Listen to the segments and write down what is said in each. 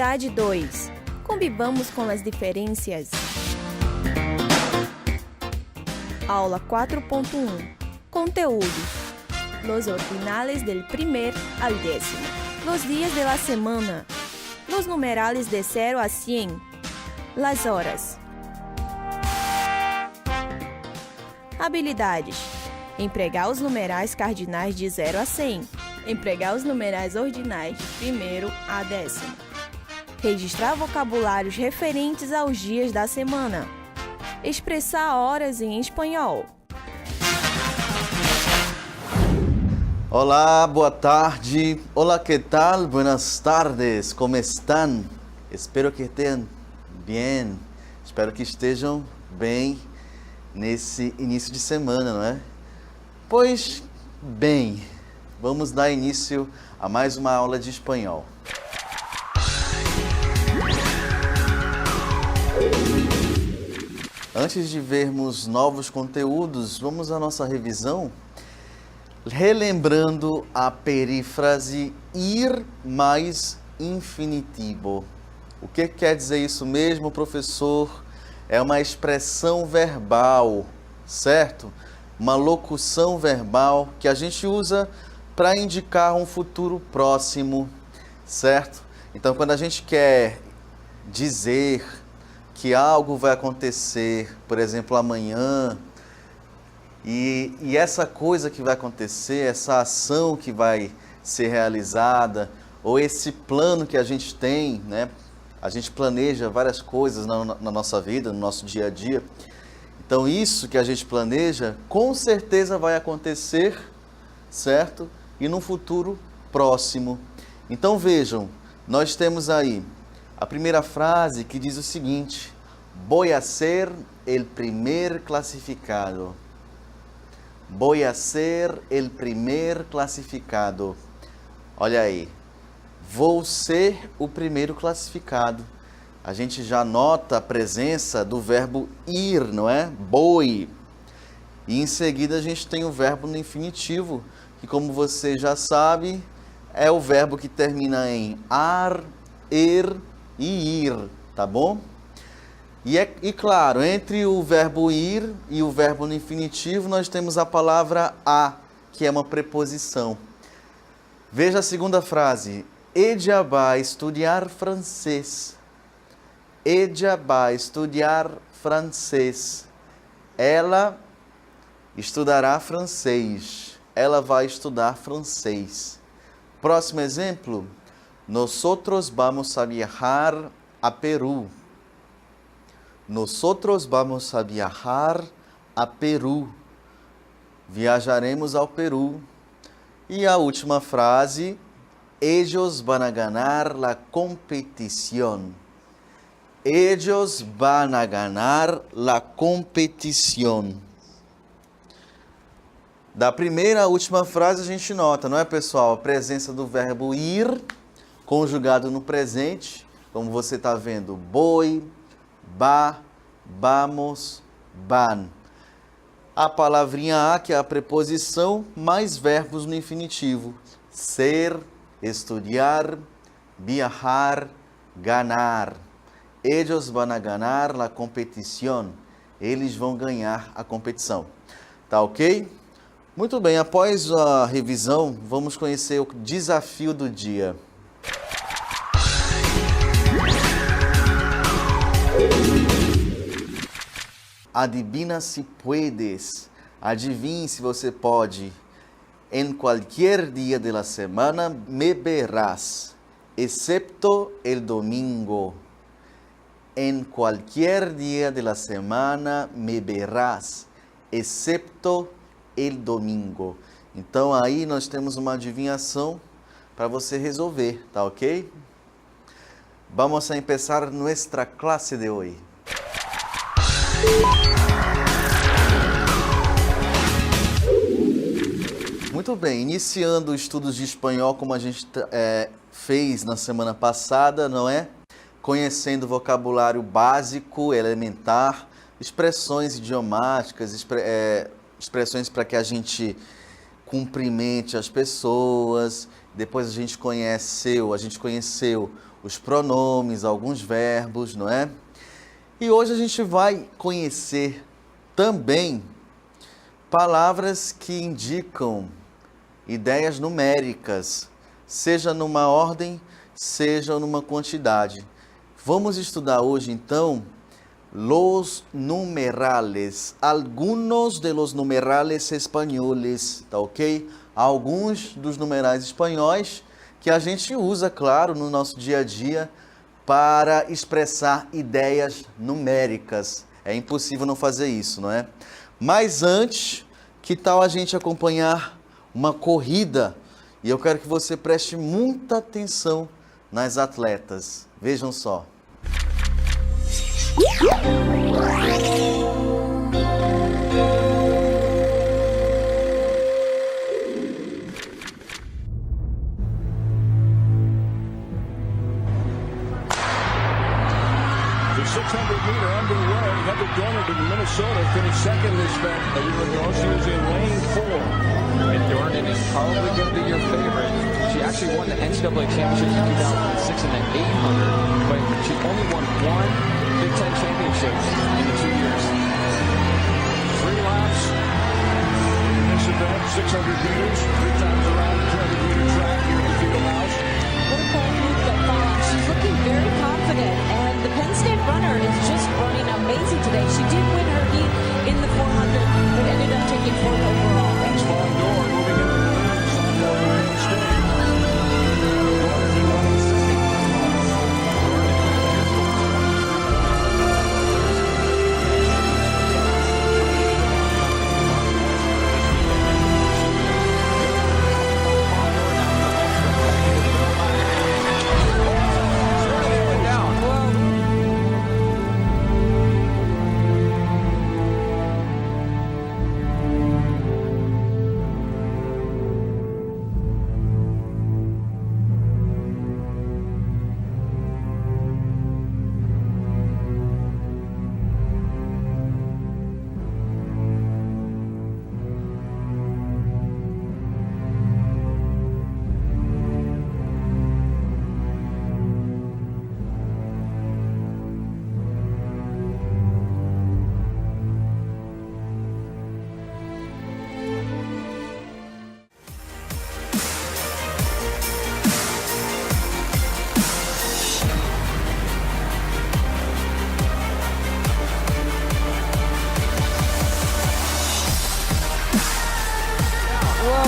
Atividade 2. Convivamos com as diferenças. Aula 4.1. Conteúdo. Los ordinales del primer al décimo. Los días de la semana. Los numerales de 0 a 100. Las horas. Habilidades. Empregar os numerais cardinais de 0 a 100. Empregar os numerais ordinais de primeiro a décimo. Registrar vocabulários referentes aos dias da semana. Expressar horas em espanhol. Olá, boa tarde. Olá, que tal? Buenas tardes. Como estão? Espero que estejam bem. Espero que estejam bem nesse início de semana, não é? Pois bem, vamos dar início a mais uma aula de espanhol. Antes de vermos novos conteúdos, vamos à nossa revisão, relembrando a perífrase ir mais infinitivo. O que quer dizer isso mesmo, professor? É uma expressão verbal, certo? Uma locução verbal que a gente usa para indicar um futuro próximo, certo? Então, quando a gente quer dizer que algo vai acontecer, por exemplo, amanhã, e essa coisa que vai acontecer, essa ação que vai ser realizada, ou esse plano que a gente tem, né? A gente planeja várias coisas na nossa vida, no nosso dia a dia. Então, isso que a gente planeja, com certeza vai acontecer, certo? E no futuro próximo. Então, vejam, nós temos aí a primeira frase que diz o seguinte: voy a ser el primer clasificado. Voy a ser el primer clasificado. Olha aí. Vou ser o primeiro classificado. A gente já nota a presença do verbo ir, não é? Voy. E em seguida a gente tem o verbo no infinitivo, que, como você já sabe, é o verbo que termina em ar, er e ir, tá bom? E claro, entre o verbo ir e o verbo no infinitivo, nós temos a palavra a, que é uma preposição. Veja a segunda frase. Ella va a estudiar francês. Ella va a estudiar francês. Ela estudará francês. Ela vai estudar francês. Próximo exemplo. Nosotros vamos a viajar a Perú. Nosotros vamos a viajar a Perú. Viajaremos ao Peru. E a última frase. Ellos van a ganar la competición. Ellos van a ganar la competición. Da primeira à última frase a gente nota, não é, pessoal? A presença do verbo ir, conjugado no presente, como você está vendo. Voy, va, vamos, van. A palavrinha a, que é a preposição, mais verbos no infinitivo. Ser, estudiar, viajar, ganar. Ellos van a ganar la competición. Eles vão ganhar a competição. Tá ok? Muito bem, após a revisão, vamos conhecer o desafio do dia. Adivina si puedes. Adivinhe se você pode. En cualquier día de la semana me verás, excepto el domingo. En cualquier día de la semana me verás, excepto el domingo. Então aí nós temos uma adivinhação para você resolver, tá ok? Vamos a empezar nuestra clase de hoy. Muito bem, iniciando estudos de espanhol como a gente fez na semana passada, não é? Conhecendo vocabulário básico, elementar, expressões idiomáticas, expressões para que a gente cumprimente as pessoas depois a gente conheceu os pronomes, alguns verbos, não é? E hoje a gente vai conhecer também palavras que indicam ideias numéricas, seja numa ordem, seja numa quantidade. Vamos estudar hoje então los numerales, algunos de los numerales espanhóis, tá ok? Alguns dos numerais espanhóis que a gente usa, claro, no nosso dia a dia para expressar ideias numéricas. É impossível não fazer isso, não é? Mas antes, que tal a gente acompanhar uma corrida? E eu quero que você preste muita atenção nas atletas. Vejam só. The 600-meter underway. Heather Dorner of Minnesota finished second this event a year ago. She was in lane 4. And Dornan is probably going to be your favorite. She actually won the NCAA championship in 2006 in the 800, but she only won one Big Ten championship in the 2 years. 3 laps in this event, 600 meters, 3 times around the 200-meter track here at the field house. What a bold move that followed. She's looking very confident, and the Penn State runner is just running amazing today. She did win her heat in the 400, but ended up taking 4th overall. That's Von Dorn moving into the lead. Sophomore from Penn State. Dorner been running second.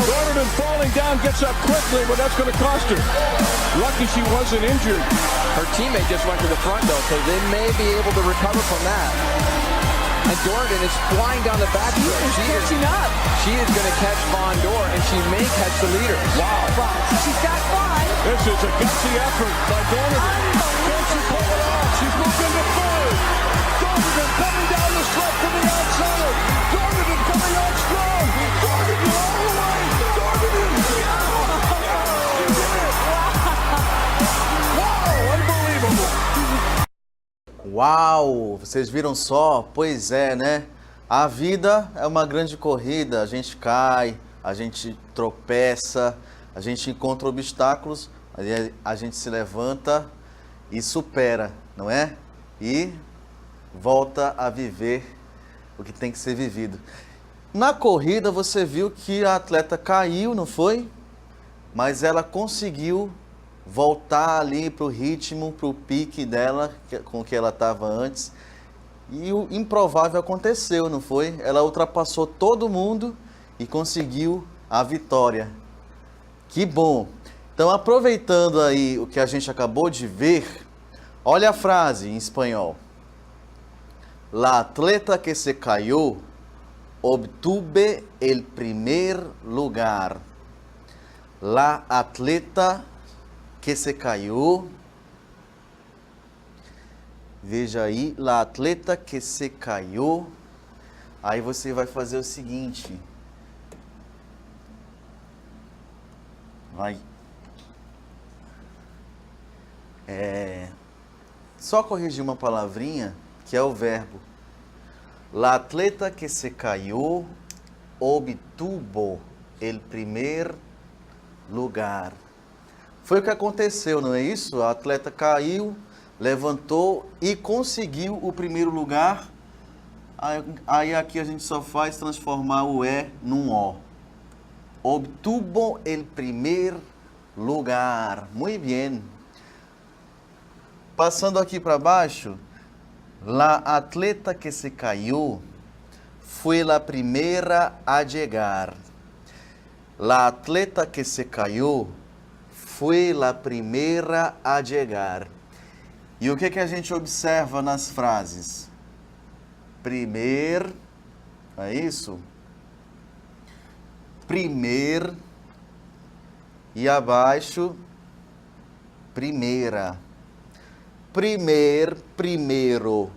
Dornan falling down, gets up quickly, but that's going to cost her. Lucky she wasn't injured. Her teammate just went to the front, though, so they may be able to recover from that. And Dornan is flying down the back. She is catching up. She is going to catch Von Dorn, and she may catch the leader. Wow. She's got 5. This is a gutsy effort by Dornan. Can she pull it off? She's moved into 3rd. Dornan coming down the stretch to the outside. Dornan coming out strong. Dornan all the way. Dornan is Wow, unbelievable. Uau! Vocês viram só? Pois é, né? A vida é uma grande corrida. A gente cai, a gente tropeça, a gente encontra obstáculos, a gente se levanta e supera, não é? E volta a viver o que tem que ser vivido. Na corrida você viu que a atleta caiu, não foi? Mas ela conseguiu voltar ali para o ritmo, para o pique dela, com que ela estava antes. E o improvável aconteceu, não foi? Ela ultrapassou todo mundo e conseguiu a vitória. Que bom! Então, aproveitando aí o que a gente acabou de ver, olha a frase em espanhol. La atleta que se cayó obtuve el primer lugar. La atleta que se cayó. Veja aí, la atleta que se cayó. Aí você vai fazer o seguinte. Vai. Só corrigir uma palavrinha, que é o verbo. La atleta que se cayó obtuvo el primer lugar. Foi o que aconteceu, não é isso? A atleta caiu, levantou e conseguiu o primeiro lugar. Aí aqui a gente só faz transformar o E num O. Obtuvo el primer lugar. Muy bien. Passando aqui para baixo, la atleta que se cayó fue la primera a llegar. La atleta que se cayó fue la primera a llegar. E o que a gente observa nas frases? Primeiro, é isso? Primeiro e abaixo, primeira. Primeiro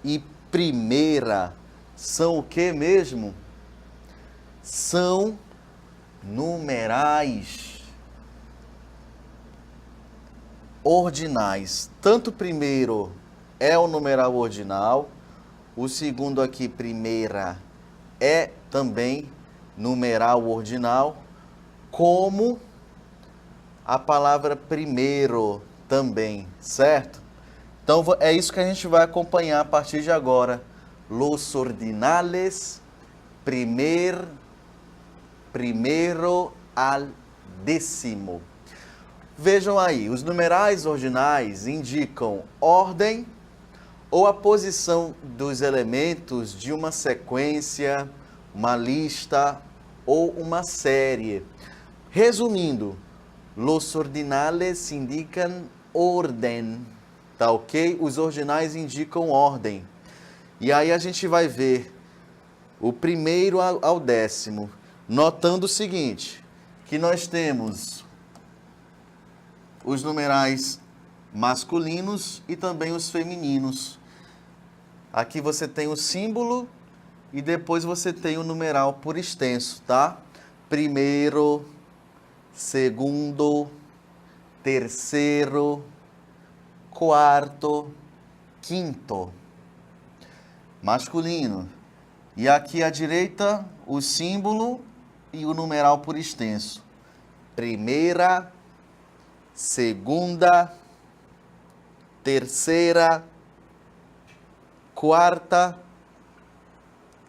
e primeira são o que mesmo? São numerais ordinais. Tanto primeiro é o numeral ordinal, o segundo aqui, primeira, é também numeral ordinal, como a palavra primeiro também, certo? Então é isso que a gente vai acompanhar a partir de agora. Los ordinales, primeiro al décimo. Vejam aí, os numerais ordinais indicam ordem ou a posição dos elementos de uma sequência, uma lista ou uma série. Resumindo, los ordinales indicam ordem, tá ok? Os ordinais indicam ordem. E aí a gente vai ver o primeiro ao décimo, notando o seguinte, que nós temos os numerais masculinos e também os femininos. Aqui você tem o símbolo e depois você tem o numeral por extenso, tá? Primeiro, segundo, terceiro, quarto, quinto. Masculino. E aqui à direita, o símbolo e o numeral por extenso. Primeira, segunda, terceira, quarta,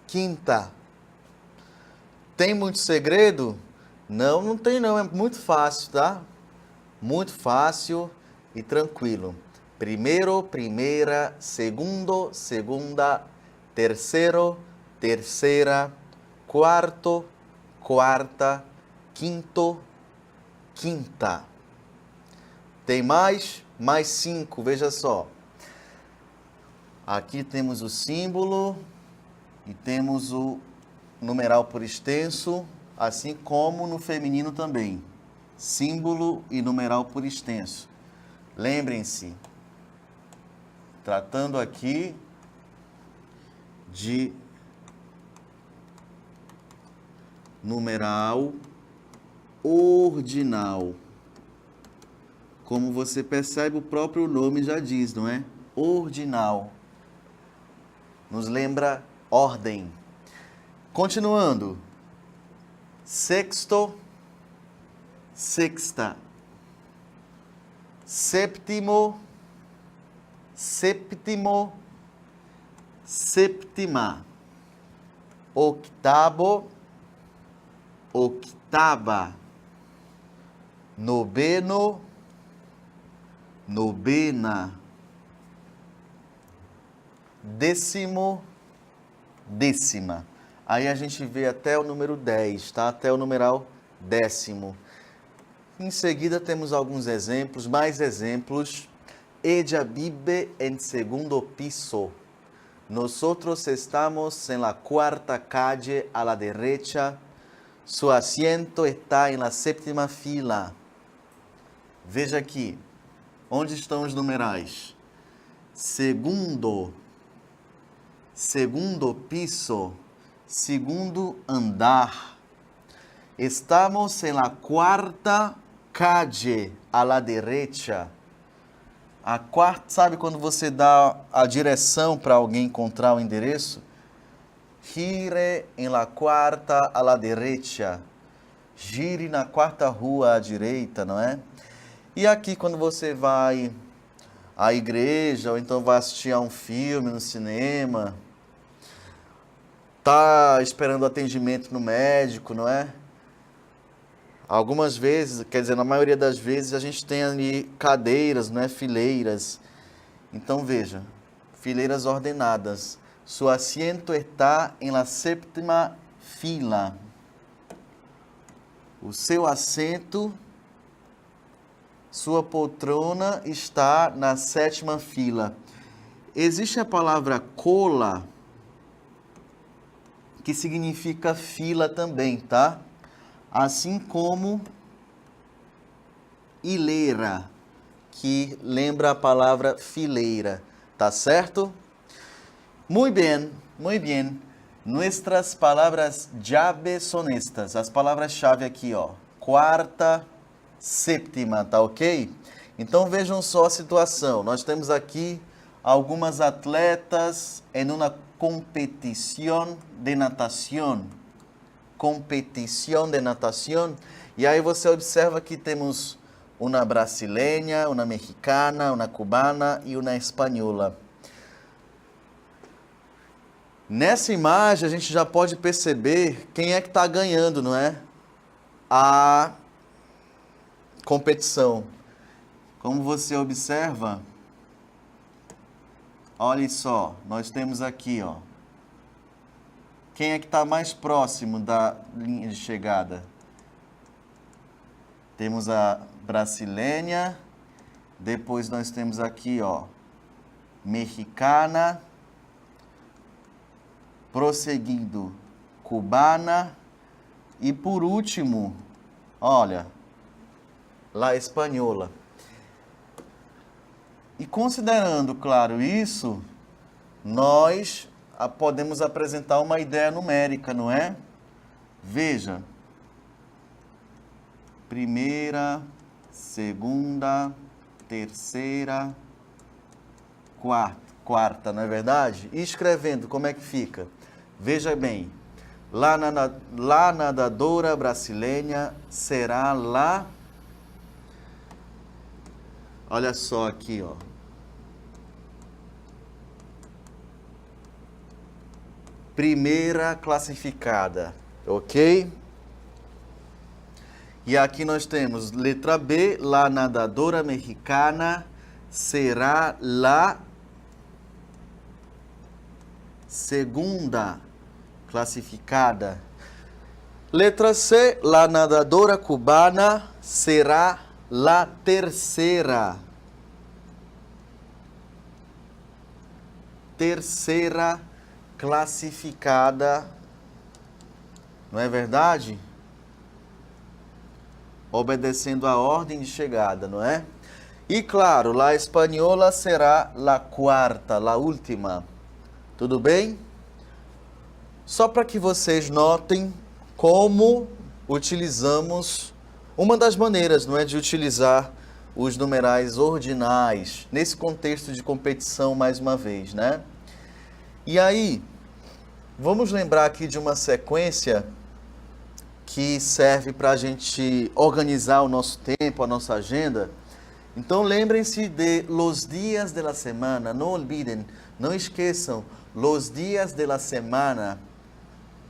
quinta. Tem muito segredo? Não, não tem não. É muito fácil, tá? Muito fácil e tranquilo. Primeiro, primeira, segundo, segunda, terceiro, terceira, quarto, quarta, quinto, quinta. Tem mais? Mais 5, veja só. Aqui temos o símbolo e temos o numeral por extenso, assim como no feminino também. Símbolo e numeral por extenso. Lembrem-se, tratando aqui de numeral ordinal. Como você percebe, o próprio nome já diz, não é? Ordinal. Nos lembra ordem. Continuando. Sexto, sexta. Séptimo, séptimo, séptima. Octavo, octava. Noveno, novena. Décimo, décima. Aí a gente vê até o número 10, tá? Até o numeral décimo. Em seguida temos alguns exemplos, mais exemplos. Ella vive en segundo piso. Nosotros estamos en la cuarta calle a la derecha. Su asiento está en la séptima fila. Veja aqui. Onde estão os numerais? Segundo. Segundo piso. Segundo andar. Estamos en la cuarta calle a la derecha. A quarta, sabe quando você dá a direção para alguém encontrar o endereço? Gire en la cuarta a la derecha. Gire na quarta rua à direita, não é? E aqui, quando você vai à igreja, ou então vai assistir a um filme no cinema, tá esperando atendimento no médico, não é? Algumas vezes, quer dizer, na maioria das vezes, a gente tem ali cadeiras, não é? Fileiras. Então, veja, fileiras ordenadas. Su asiento está en la séptima fila. O seu assento, sua poltrona está na sétima fila. Existe a palavra cola, que significa fila também, tá? Assim como hilera, que lembra a palavra fileira, tá certo? Muy bien, muy bien. Nuestras palavras llave são estas. As palavras-chave aqui, ó. Quarta, séptima, tá ok? Então vejam só a situação. Nós temos aqui algumas atletas em uma competição de natação. Competição de natação. E aí você observa que temos uma brasileira, uma mexicana, uma cubana e uma espanhola. Nessa imagem a gente já pode perceber quem é que está ganhando, não é? A competição. Como você observa, olha só, nós temos aqui, ó. Quem é que está mais próximo da linha de chegada? Temos a brasileira, depois nós temos aqui, ó, mexicana, prosseguindo, cubana e por último, olha, la espanhola. E considerando, claro, isso, nós podemos apresentar uma ideia numérica, não é? Veja, primeira, segunda, terceira, quarta, não é verdade? E escrevendo, como é que fica? Veja bem, la nadadora brasileira será lá. Olha só aqui, ó. Primeira classificada, ok? E aqui nós temos letra B, la nadadora mexicana será la segunda classificada. Letra C, la nadadora cubana será la terceira. Terceira classificada. Não é verdade? Obedecendo a ordem de chegada, não é? E claro, la espanhola será la quarta, la última. Tudo bem? Só para que vocês notem como utilizamos uma das maneiras, não é, de utilizar os numerais ordinais nesse contexto de competição mais uma vez, né? E aí, vamos lembrar aqui de uma sequência que serve para a gente organizar o nosso tempo, a nossa agenda. Então lembrem-se de los días de la semana, não olvidem, não esqueçam, los días de la semana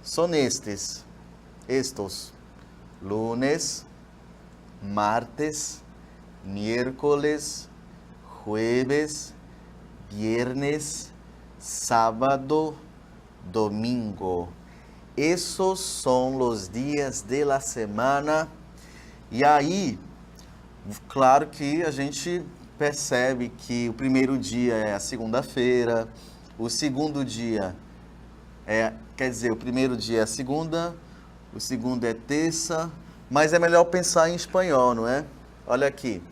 são estes, lunes, martes, miércoles, jueves, viernes, sábado, domingo. Esses são os dias de la semana. E aí, claro que a gente percebe que o primeiro dia é a segunda-feira, o segundo dia o primeiro dia é a segunda, o segundo é terça, mas é melhor pensar em espanhol, não é? Olha aqui.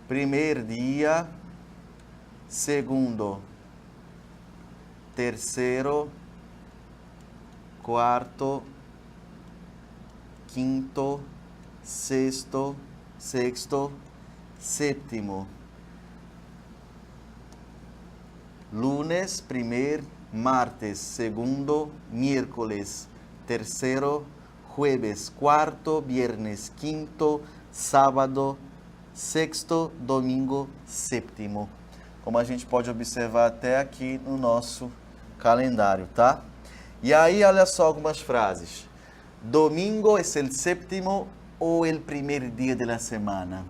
Primeiro dia, segundo, terceiro, quarto, quinto, sexto, sétimo. Lunes, primeiro, martes, segundo, miércoles, tercero, jueves, cuarto, viernes, quinto, sábado, sexto, domingo, séptimo. Como a gente pode observar até aqui no nosso calendário, tá? E aí, olha só algumas frases. Domingo é o séptimo ou o primeiro dia da semana?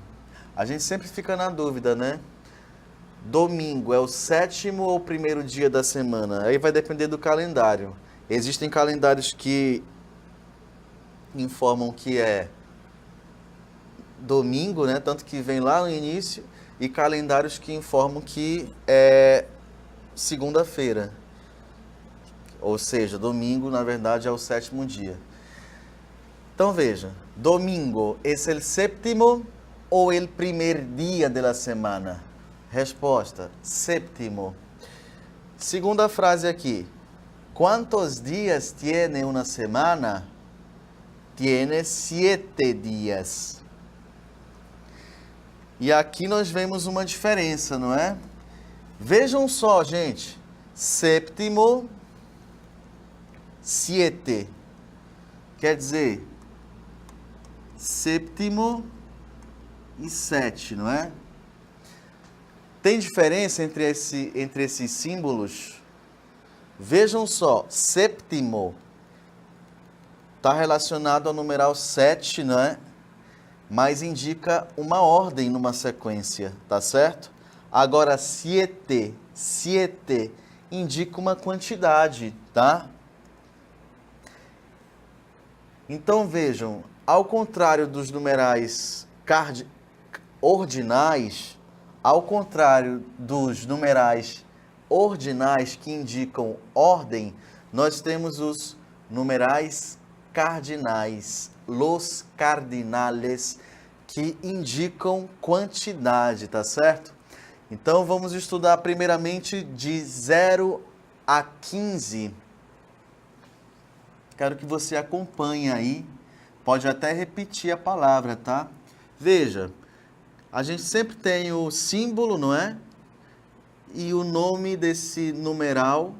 A gente sempre fica na dúvida, né? Domingo é o sétimo ou o primeiro dia da semana? Aí vai depender do calendário. Existem calendários que informam que é domingo, né? Tanto que vem lá no início, e calendários que informam que é segunda-feira. Ou seja, domingo, na verdade, é o sétimo dia. Então veja, domingo é o séptimo ou o primeiro dia da semana? Resposta, séptimo. Segunda frase aqui. Quantos dias tiene uma semana? Tiene 7 dias. E aqui nós vemos uma diferença, não é? Vejam só, gente. Séptimo, 7. Quer dizer, séptimo e 7, não é? Tem diferença entre esses símbolos? Vejam só, séptimo está relacionado ao numeral 7, não é? Mas indica uma ordem numa sequência, tá certo? Agora, siete indica uma quantidade, tá? Então, vejam, ao contrário dos numerais ordinais, ao contrário dos numerais ordinais que indicam ordem, nós temos os numerais cardinais, los cardinales, que indicam quantidade, tá certo? Então, vamos estudar primeiramente de 0 a 15. Quero que você acompanhe aí, pode até repetir a palavra, tá? Veja, a gente sempre tem o símbolo, não é? E o nome desse numeral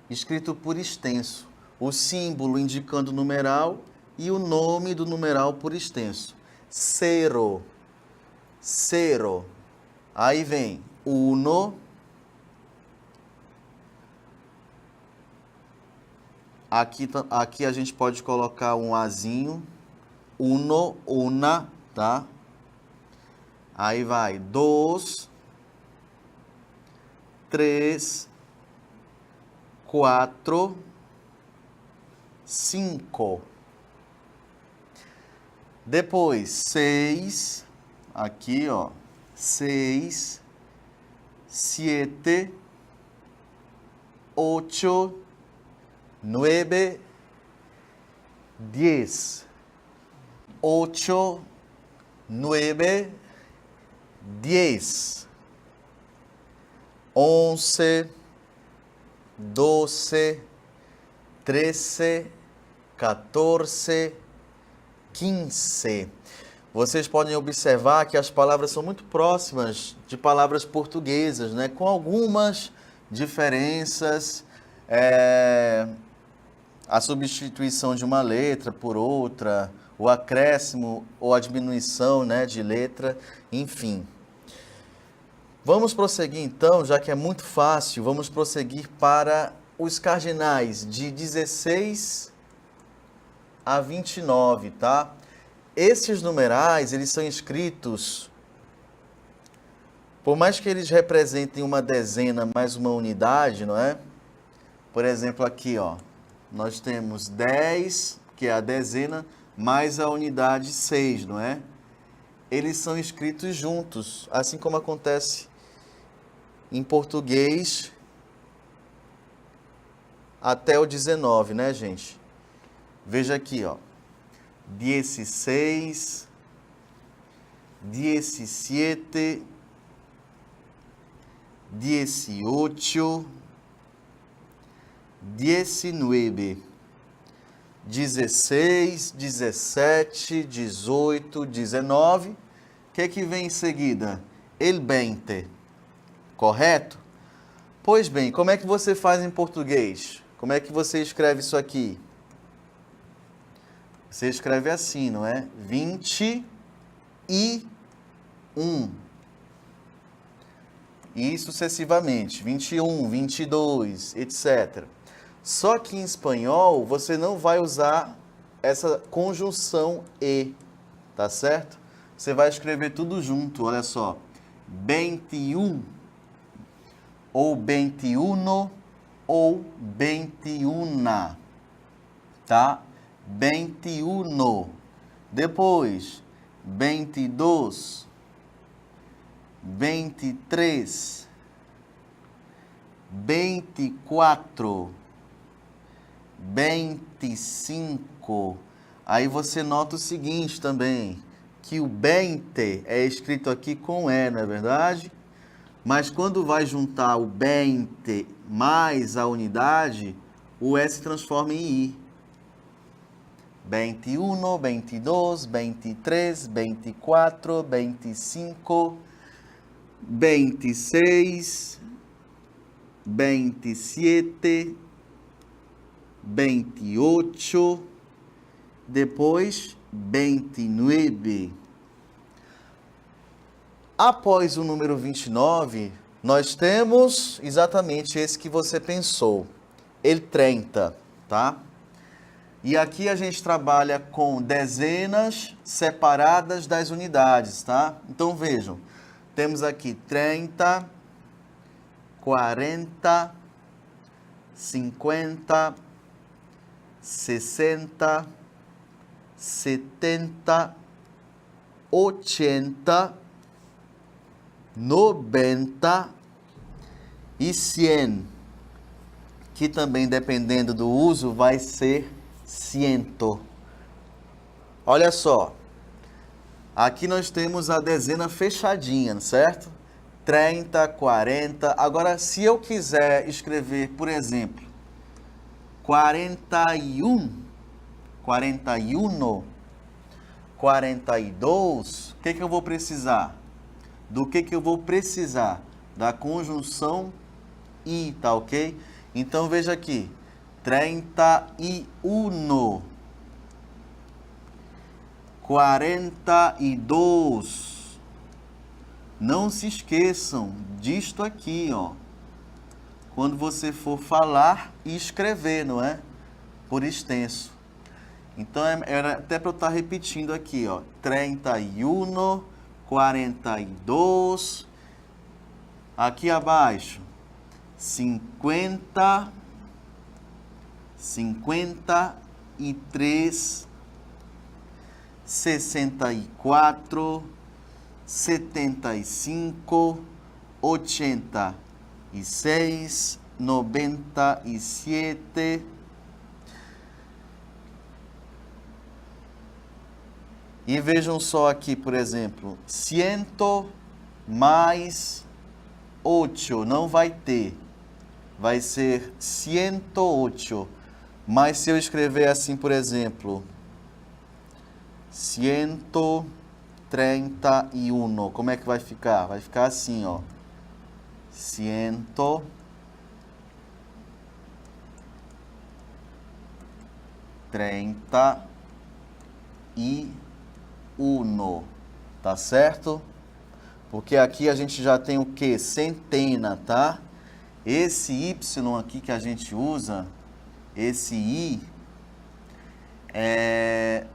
escrito por extenso. O símbolo indicando o numeral e o nome do numeral por extenso. Zero. Aí vem uno. Aqui a gente pode colocar um azinho. Uno, una, tá? Aí vai 2, 3, 4, 5. Depois, 6. Aqui, ó. 6, 7, 8, 9, 10. 8, 9, 10. 11, 12, 13, 14, 15. Vocês podem observar que as palavras são muito próximas de palavras portuguesas, né? Com algumas diferenças, a substituição de uma letra por outra, o acréscimo ou a diminuição, né, de letra, enfim. Vamos prosseguir então, já que é muito fácil, vamos prosseguir para os cardinais de 16 a 29, tá? Esses numerais, eles são escritos, por mais que eles representem uma dezena mais uma unidade, não é? Por exemplo, aqui, ó, nós temos 10, que é a dezena, mais a unidade 6, não é? Eles são escritos juntos, assim como acontece em português até o 19, né, gente? Veja aqui, ó. 16, 17, 18, 19, 16, 17, 18, 19. O que vem em seguida? El 20. Correto? Pois bem, como é que você faz em português? Como é que você escreve isso aqui? Você escreve assim, não é? 20 e 1. E sucessivamente, 21, 22, etc. Só que em espanhol você não vai usar essa conjunção e, tá certo? Você vai escrever tudo junto, olha só. 21, ou 21, ou 21, tá? 21. Depois, 22, 23, 24, 25. Aí você nota o seguinte também, que o 20 é escrito aqui com E, não é verdade? Mas quando vai juntar o 20 mais a unidade, o E se transforma em I. 21, 22, 23, 24, 25, 26, 27, 28, depois 29. Após o número 29, nós temos exatamente esse que você pensou, el 30, tá? E aqui a gente trabalha com dezenas separadas das unidades, tá? Então vejam, temos aqui 30, 40, 50, 60, 70, 80, 90 e 100, que também, dependendo do uso, vai ser 100. Olha só, aqui nós temos a dezena fechadinha, certo? 30, 40. Agora, se eu quiser escrever, por exemplo, 41, 41, 42, o que eu vou precisar? Do que eu vou precisar? Da conjunção I, tá ok? Então, veja aqui, 31, 42. Não se esqueçam disto aqui, ó. Quando você for falar e escrever, não é? Por extenso. Então, era até para eu estar repetindo aqui, ó. 31, 42. Aqui abaixo, 50, 53, 64, 75, 86, 97. E vejam só aqui, por exemplo, 100 mais 8, não vai ter. Vai ser 108. Mas se eu escrever assim, por exemplo, 131, como é que vai ficar? Vai ficar assim, ó. 131, tá certo? Porque aqui a gente já tem o quê? Centena, tá? Esse Y aqui que a gente usa, esse I, é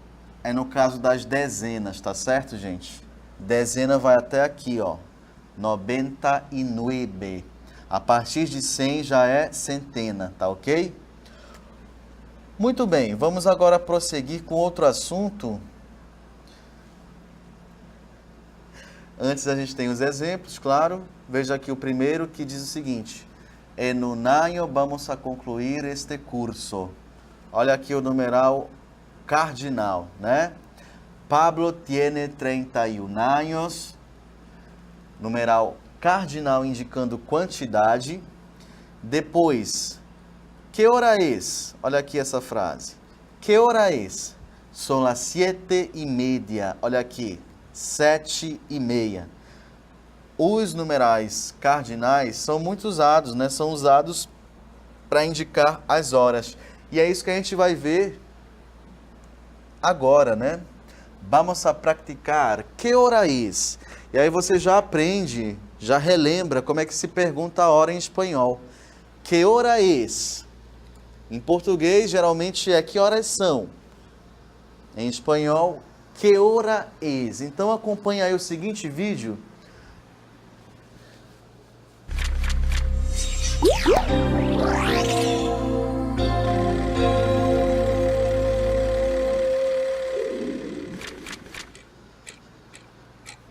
no caso das dezenas, tá certo, gente? Dezena vai até aqui, ó, 99. A partir de 100 já é centena, tá ok? Muito bem, vamos agora prosseguir com outro assunto. Antes a gente tem os exemplos, claro. Veja aqui o primeiro que diz o seguinte: en un año vamos a concluir este curso. Olha aqui o numeral cardinal, né? Pablo tiene 31 años. Numeral cardinal indicando quantidade. Depois, que hora es? Olha aqui essa frase. Que hora es? Son las 7:30. Olha aqui, 7:30. Os numerais cardinais são muito usados, né? São usados para indicar as horas. E é isso que a gente vai ver agora, né? Vamos a praticar. Que hora é? E aí você já aprende, já relembra como é que se pergunta a hora em espanhol. Que hora é? Em português, geralmente é que horas são. Em espanhol, que hora é? Então acompanha aí o seguinte vídeo.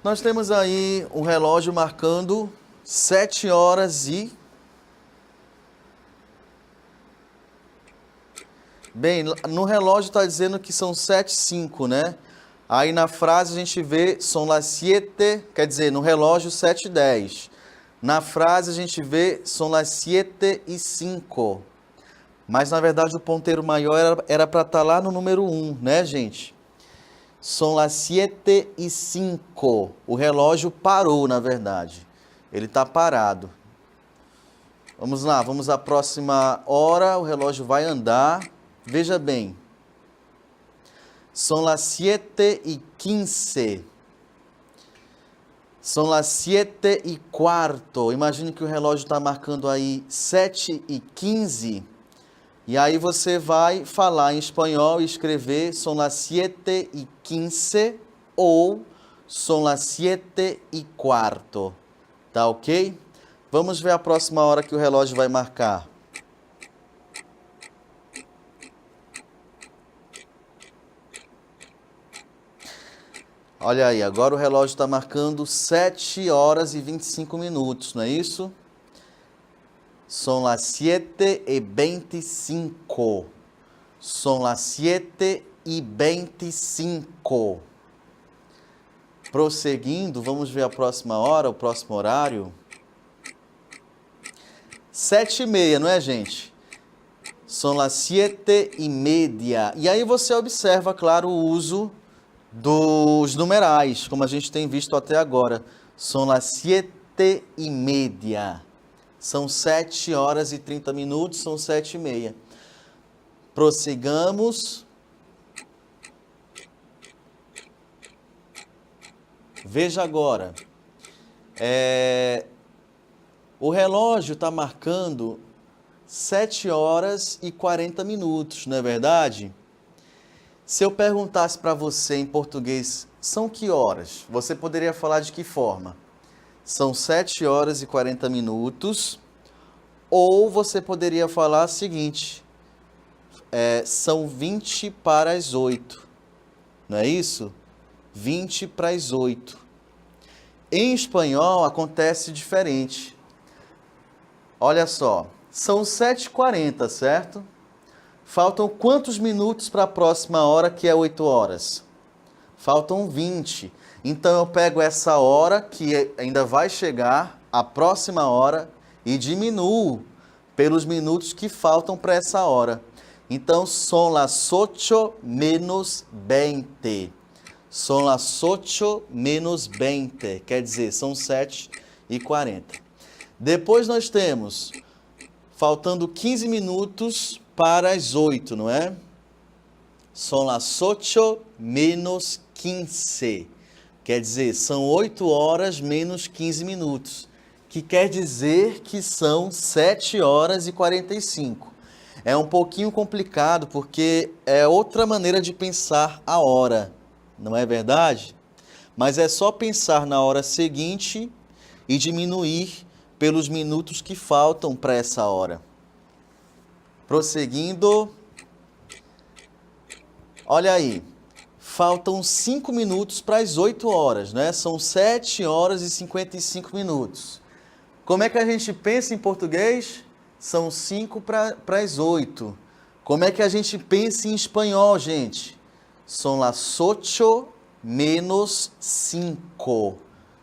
Nós temos aí um relógio marcando 7 horas e... Bem, no relógio está dizendo que são 7h05, né? Aí na frase a gente vê, são las 7, quer dizer, no relógio 7h10. Na frase a gente vê, são las 7h05. Mas na verdade o ponteiro maior era para estar lá no número 1, né, gente? São las 7h05. O relógio parou, na verdade. Ele está parado. Vamos lá, vamos à próxima hora. O relógio vai andar. Veja bem. São las 7h15. São las 7h15. Imagine que o relógio está marcando aí 7h15. E aí você vai falar em espanhol e escrever são las 7h15 ou são las 7h15. Tá ok? Vamos ver a próxima hora que o relógio vai marcar. Olha aí, agora o relógio está marcando 7 horas e 25 minutos, não é isso? São las 7h25. São las 7h25. Prosseguindo, vamos ver a próxima hora, o próximo horário. 7h30, não é, gente? São las 7h30. E aí você observa, claro, o uso dos numerais, como a gente tem visto até agora. São las 7h30. São 7 horas e 30 minutos, são 7h30. Prossigamos. Veja agora. O relógio está marcando 7 horas e 40 minutos, não é verdade? Se eu perguntasse para você em português, são que horas? Você poderia falar de que forma? São 7 horas e 40 minutos. Ou você poderia falar o seguinte, são 20 para as 8. Não é isso? 20 para as 8. Em espanhol acontece diferente. Olha só, são 7h40, certo? Faltam quantos minutos para a próxima hora, que é 8 horas? Faltam 20. Então eu pego essa hora, que ainda vai chegar, a próxima hora, e diminuo pelos minutos que faltam para essa hora. Então, son las 8 menos 20. Son las 8 menos 20. Quer dizer, são 7h40. Depois nós temos, faltando 15 minutos para as 8, não é? Son las 8 menos 15. Quer dizer, são 8 horas menos 15 minutos. Que quer dizer que são 7 horas e 45. É um pouquinho complicado porque é outra maneira de pensar a hora, não é verdade? Mas é só pensar na hora seguinte e diminuir pelos minutos que faltam para essa hora. Prosseguindo. Olha aí. Faltam 5 minutos para as 8 horas, né? São 7 horas e 55 minutos. Como é que a gente pensa em português? São 5 para as 8. Como é que a gente pensa em espanhol, gente? Son las 8 menos 5.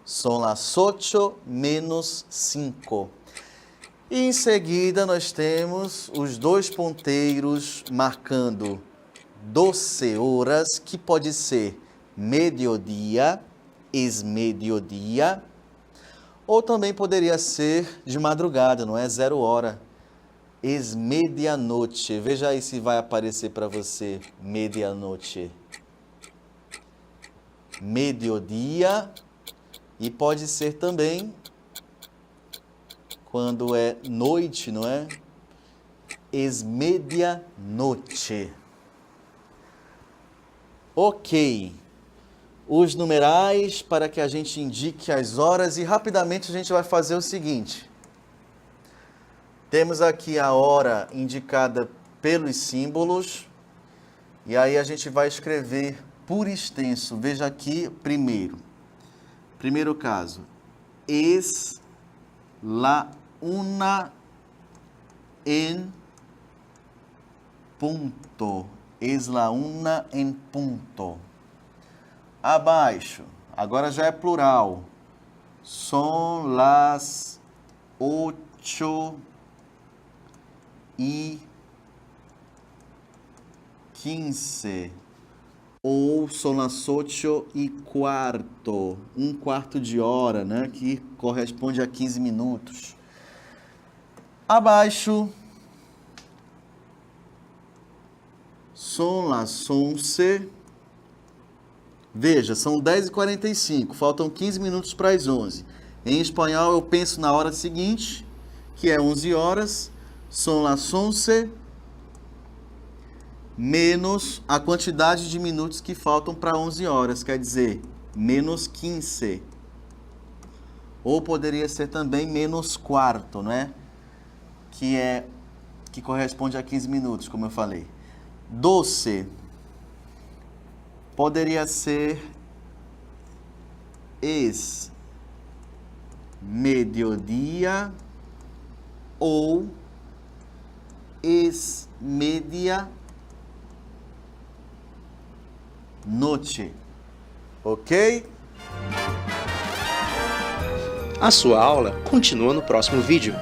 Son las 8 menos 5. E em seguida nós temos os dois ponteiros marcando 12 horas, que pode ser mediodía, es mediodía, ou também poderia ser de madrugada, não é? 0 hora, es medianoche. Veja aí se vai aparecer para você, medianoche. Mediodia. E pode ser também quando é noite, não é? Es medianoche. Ok. Os numerais para que a gente indique as horas e rapidamente a gente vai fazer o seguinte. Temos aqui a hora indicada pelos símbolos e aí a gente vai escrever por extenso. Veja aqui primeiro caso. Es la una en punto. Es la una en punto. Abaixo, agora já é plural. Son las 8:15. Ou son las 8:15. 1/4 de hora, né? Que corresponde a 15 minutos. Abaixo, son las 11. Veja, são 10:45, faltam 15 minutos para as 11. Em espanhol, eu penso na hora seguinte, que é 11 horas, son las 11, menos a quantidade de minutos que faltam para 11 horas, quer dizer, menos 15. Ou poderia ser também menos quarto, não é? Que corresponde a 15 minutos, como eu falei. 12. Poderia ser es mediodia ou es media noche. Ok? A sua aula continua no próximo vídeo.